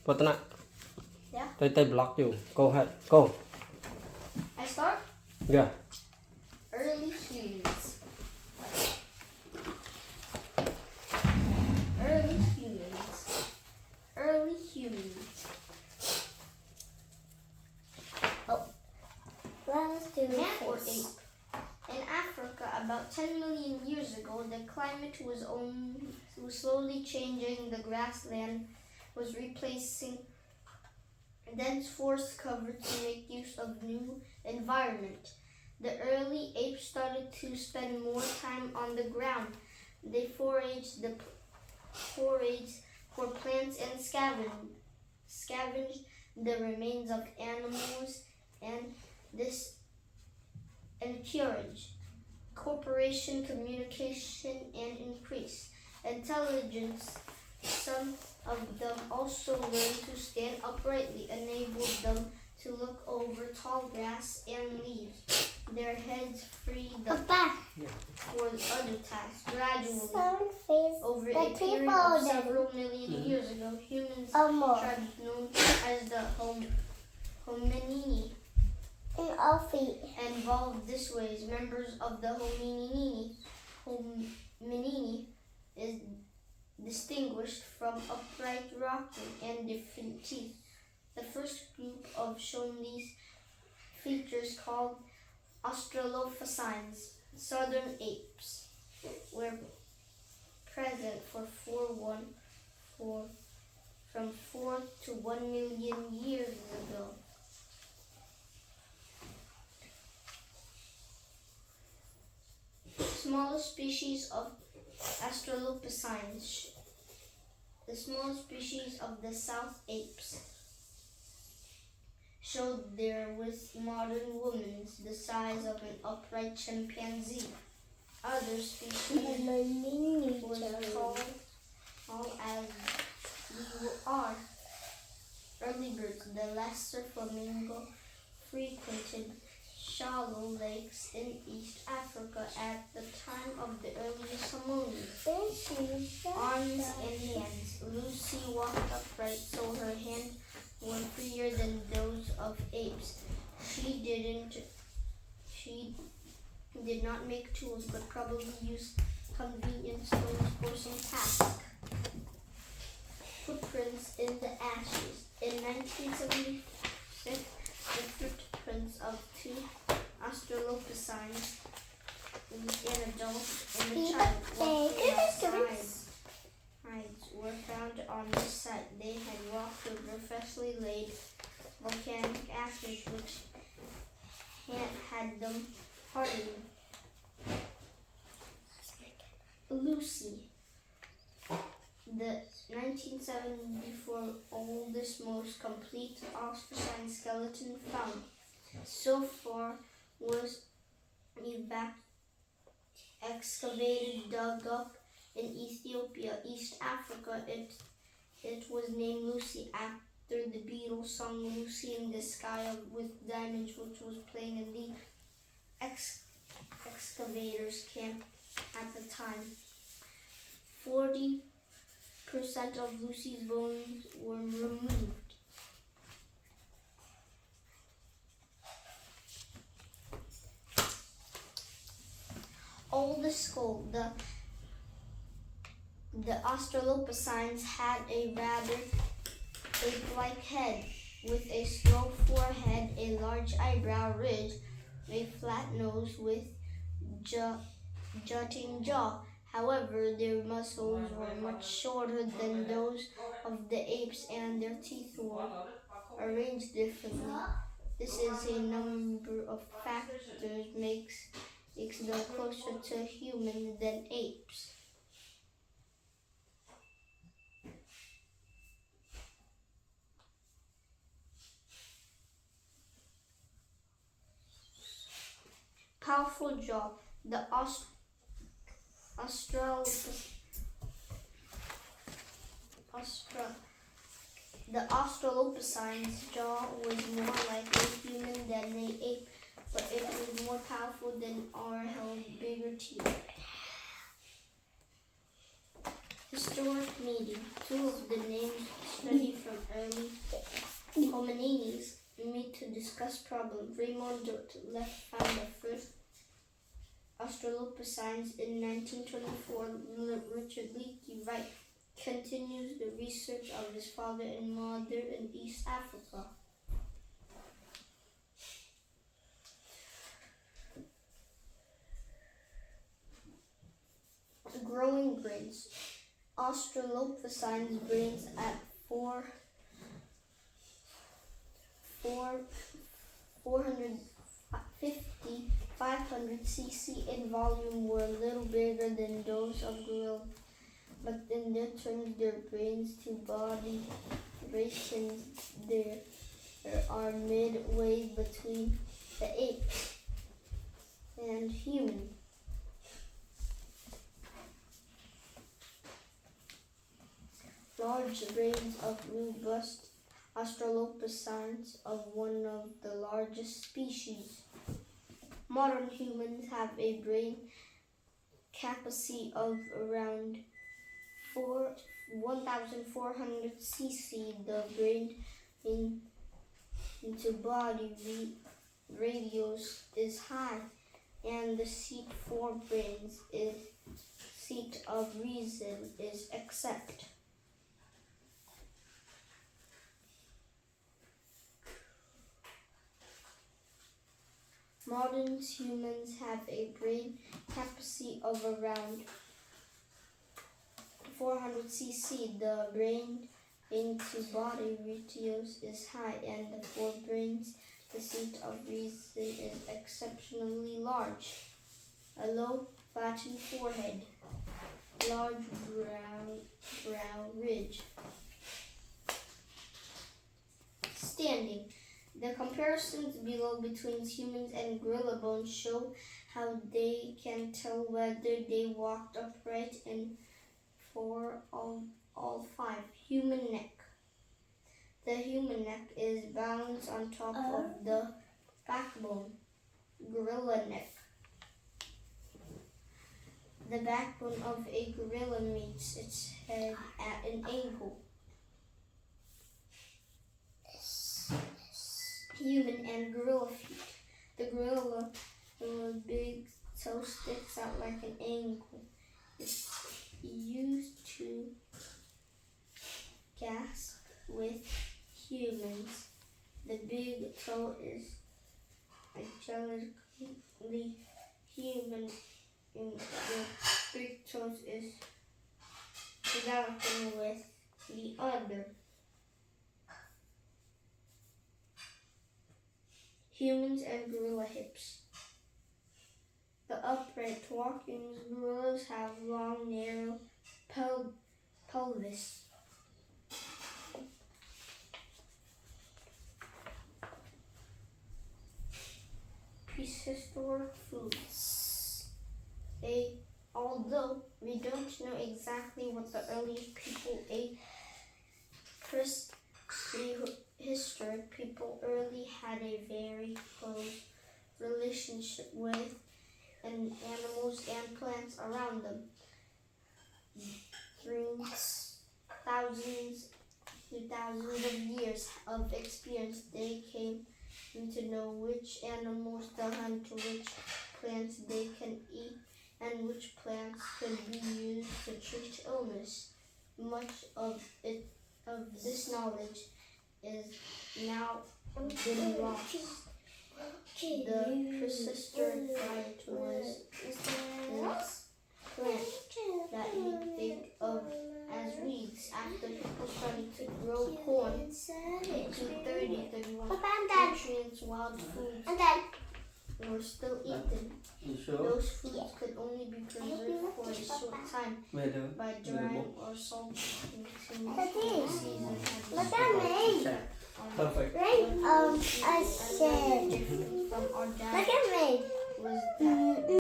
Vathanak. Yeah. They block you. Go ahead. Go. I start? Yeah. Early humans. Early humans. Early humans. Oh. Let's do Man or this. ape? In Africa, about 10 million years ago, the climate was slowly changing. The grassland was replacing dense forest cover to make use of new environment. The early apes started to spend more time on the ground. They foraged for plants and scavenged the remains of animals and encouraged cooperation, communication, and increased intelligence. Some of them also learned to stand uprightly, enabled them to look over tall grass and leaves. Their heads freed up Papa, for other tasks. Gradually, sound face over the a period people of then. several million years ago, humans More. tribes known as the hominini In our feet. evolved this way. Members of the hominini is distinguished from upright rocking and different teeth. The first group of shown these features called Australopithecines, southern apes, were present from 4 to 1 million years ago. Smallest species of Australopithecines, the smallest species of the South apes, showed there with modern humans the size of an upright chimpanzee. Other species was tall as we are. Early birds, the lesser flamingo, frequented shallow lakes in East Africa at the time of the earliest hominids. Arms and hands. Lucy walked upright, so her hands were freer than those of apes. She did not make tools, but probably used convenient stones for some task. Footprints in the ashes. In 1976, the footprints of two Australopithecines, an adult and a child, walking outside hides were found on this site. They had walked over freshly laid volcanic ashes, which had them hardened. Lucy, the 1974 oldest, most complete Australopithecine skeleton found so far, was excavated, dug up in Ethiopia, East Africa. It was named Lucy after the Beatles song Lucy in the Sky with Diamonds, which was playing in the excavators camp at the time. 40% of Lucy's bones were removed. Oldest skull. The Australopithecines had a rather ape-like head with a slow forehead, a large eyebrow ridge, a flat nose with jutting jaw. However, their muscles were much shorter than those of the apes, and their teeth were arranged differently. This is a number of factors makes them closer to humans than apes. Powerful jaw. The Australopithecines' jaw was more like a human than the ape, but it was more powerful than or held bigger teeth. Historic meeting. Two of the names studied from early hominines meet to discuss problems. Raymond Dirlet found the first Australopithecines in 1924. Richard Leakey Wright continues the research of his father and mother in East Africa. Growing brains. Australopithecines brains at 500 cc in volume were a little bigger than those of gorilla, but in their terms, their brains to body ratios there are midway between the ape and human. Large brains of robust Australopithecines of one of the largest species. Modern humans have a brain capacity of around 1,400 cc. The brain into body radius is high, and the seat for brains is seat of reason is accept. Modern humans have a brain capacity of around 400 cc. The brain into body ratios is high, and the forebrains, the seat of reason, is exceptionally large. A low, flattened forehead, large brow ridge. Standing. The comparisons below between humans and gorilla bones show how they can tell whether they walked upright and for all five. Human neck. The human neck is balanced on top of the backbone. Gorilla neck. The backbone of a gorilla meets its head at an angle. Human and gorilla feet. The gorilla big toe sticks out like an ankle. It's used to gasp with humans. The big toe is identically human, and the big toe is developing with the other. Humans and gorilla hips. The upright walking gorillas have long, narrow pelvis. Prehistoric foods. Although we don't know exactly what the earliest people ate, prehistoric people early had a very close relationship with animals and plants around them. Through thousands of years of experience, they came to know which animals to hunt, which plants they can eat, and which plants could be used to treat illness. Much of this knowledge is now been lost. The prehistoric diet was this plant that we think of as weeds. After people started to grow corn in 1931, nutrients, wild foods were still eaten. You sure? Those foods could only be preserved for a short time by drying or salting to season. Look at me. Perfect. I said, From our look diet at me. was that